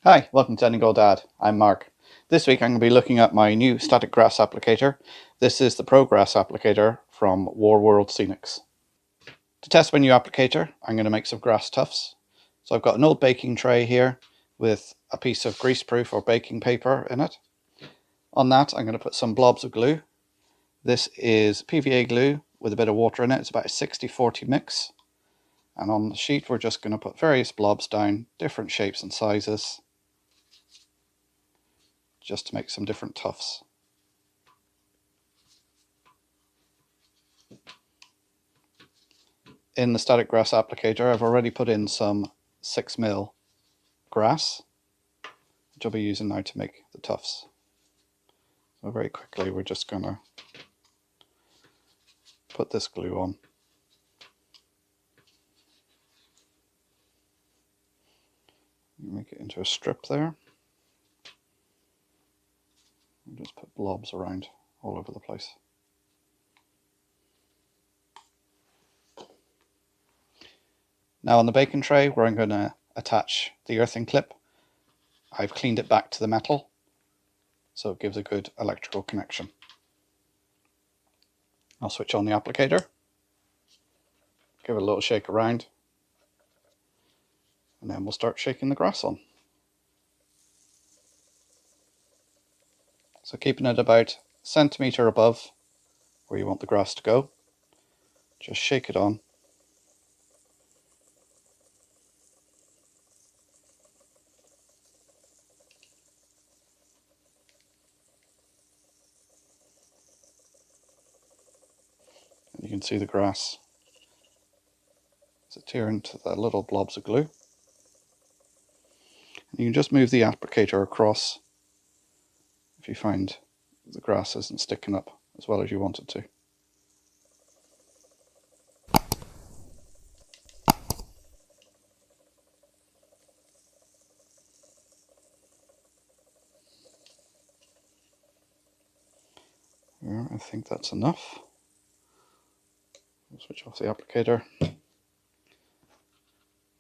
Hi, welcome to Donegal Dad. I'm Mark. This week I'm going to be looking at my new static grass applicator. This is the Pro Grass applicator from World Scenics. To test my new applicator, I'm going to make some grass tufts. So I've got an old baking tray here with a piece of greaseproof or baking paper in it. On that I'm going to put some blobs of glue. This is PVA glue with a bit of water in it. It's about a 60-40 mix. And on the sheet we're just going to put various blobs down, different shapes and sizes, just to make some different tufts. In the static grass applicator, I've already put in some 6mm grass, which I'll be using now to make the tufts. So very quickly, we're just going to put this glue on. Make it into a strip there. And just put blobs around all over the place. Now on the baking tray, where I'm going to attach the earthing clip, I've cleaned it back to the metal, so it gives a good electrical connection. I'll switch on the applicator, give it a little shake around, and then we'll start shaking the grass on. So keeping it about a centimetre above where you want the grass to go, just shake it on. And you can see the grass as it tears into the little blobs of glue. And you can just move the applicator across if you find the grass isn't sticking up as well as you want it to. There, I think that's enough. We'll switch off the applicator,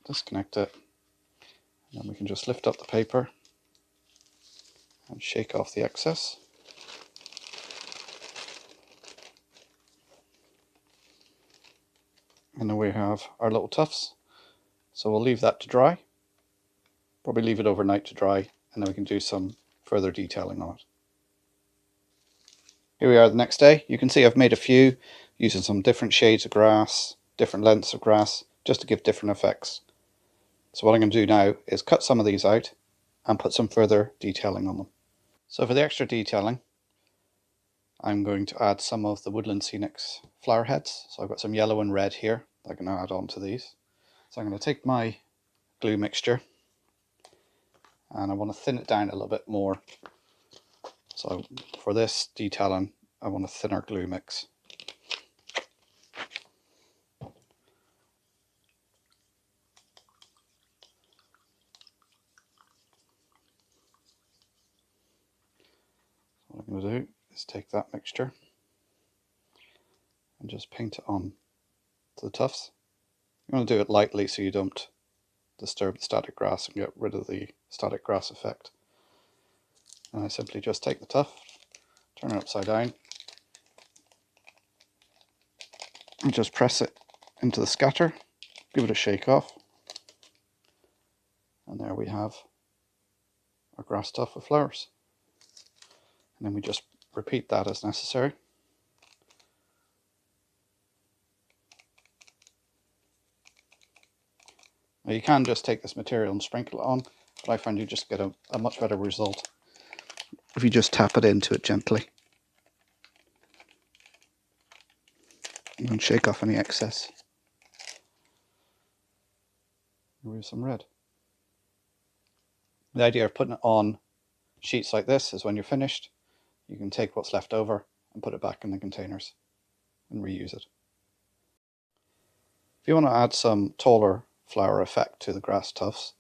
disconnect it, and then we can just lift up the paper and shake off the excess. And then we have our little tufts. So we'll leave that to dry. Probably leave it overnight to dry, and then we can do some further detailing on it. Here we are the next day. You can see I've made a few using some different shades of grass, different lengths of grass, just to give different effects. So what I'm going to do now is cut some of these out and put some further detailing on them. So for the extra detailing, I'm going to add some of the Woodland Scenics flower heads. So I've got some yellow and red here that I can add on to these. So I'm going to take my glue mixture and I want to thin it down a little bit more. So for this detailing, I want a thinner glue mix. What I'm going to do is take that mixture and just paint it on to the tufts. You want to do it lightly so you don't disturb the static grass and get rid of the static grass effect. And I simply just take the tuft, turn it upside down, and just press it into the scatter, give it a shake off, and there we have our grass tuft with flowers. And then we just repeat that as necessary. Now you can just take this material and sprinkle it on, but I find you just get a much better result if you just tap it into it gently and shake off any excess. Remove some red. The idea of putting it on sheets like this is when you're finished, you can take what's left over and put it back in the containers and reuse it. If you want to add some taller flower effect to the grass tufts,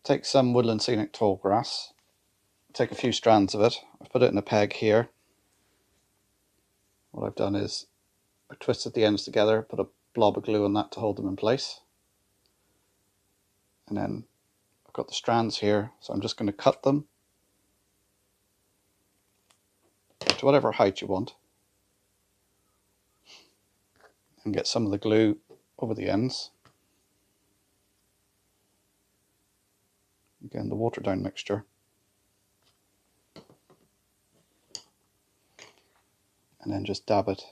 take some Woodland Scenic tall grass, take a few strands of it, I've put it in a peg here. What I've done is I twisted the ends together, put a blob of glue on that to hold them in place, and then got the strands here, so I'm just going to cut them to whatever height you want and get some of the glue over the ends. Again, the watered down mixture. And then just dab it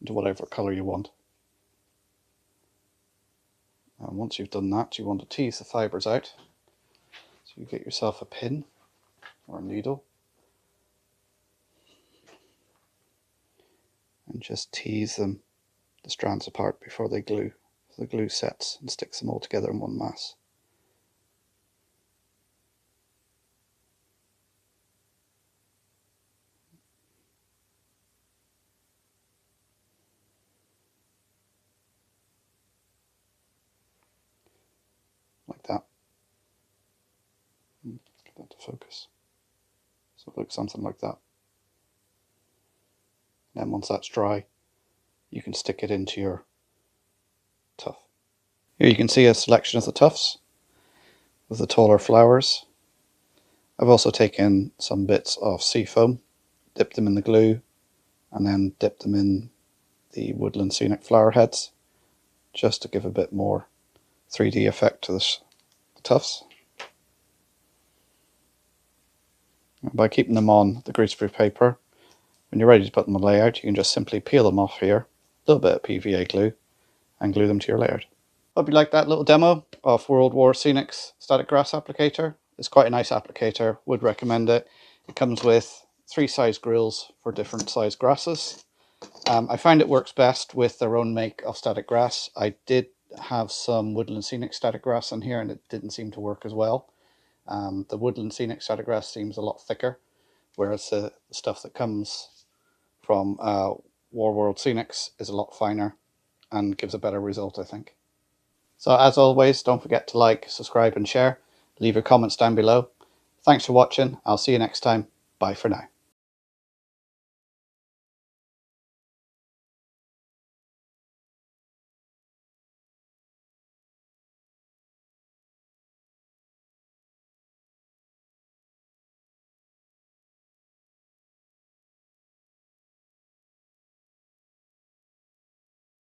into whatever colour you want. And once you've done that, you want to tease the fibres out. So you get yourself a pin or a needle and just tease them, the strands apart before they glue. So the glue sets and sticks them all together in one mass. Like that. Get that to focus. So it looks something like that. Then once that's dry, you can stick it into your tuff. Here you can see a selection of the tufts with the taller flowers. I've also taken some bits of sea foam, dipped them in the glue, and then dipped them in the woodland scenic flower heads, just to give a bit more 3D effect to the tufts. And by keeping them on the greaseproof paper, when you're ready to put them on layout, you can just simply peel them off here, a little bit of PVA glue, and glue them to your layout. Hope you liked that little demo of World War Scenics static grass applicator. It's quite a nice applicator, would recommend it. It comes with 3 size grills for different size grasses. I find it works best with their own make of static grass. I did have some Woodland Scenic static grass in here and it didn't seem to work as well. The Woodland Scenic static grass seems a lot thicker, whereas the stuff that comes from War World Scenics is a lot finer and gives a better result, I think. So as always, don't forget to like, subscribe and share. Leave your comments down below. Thanks for watching. I'll see you next time. Bye for now.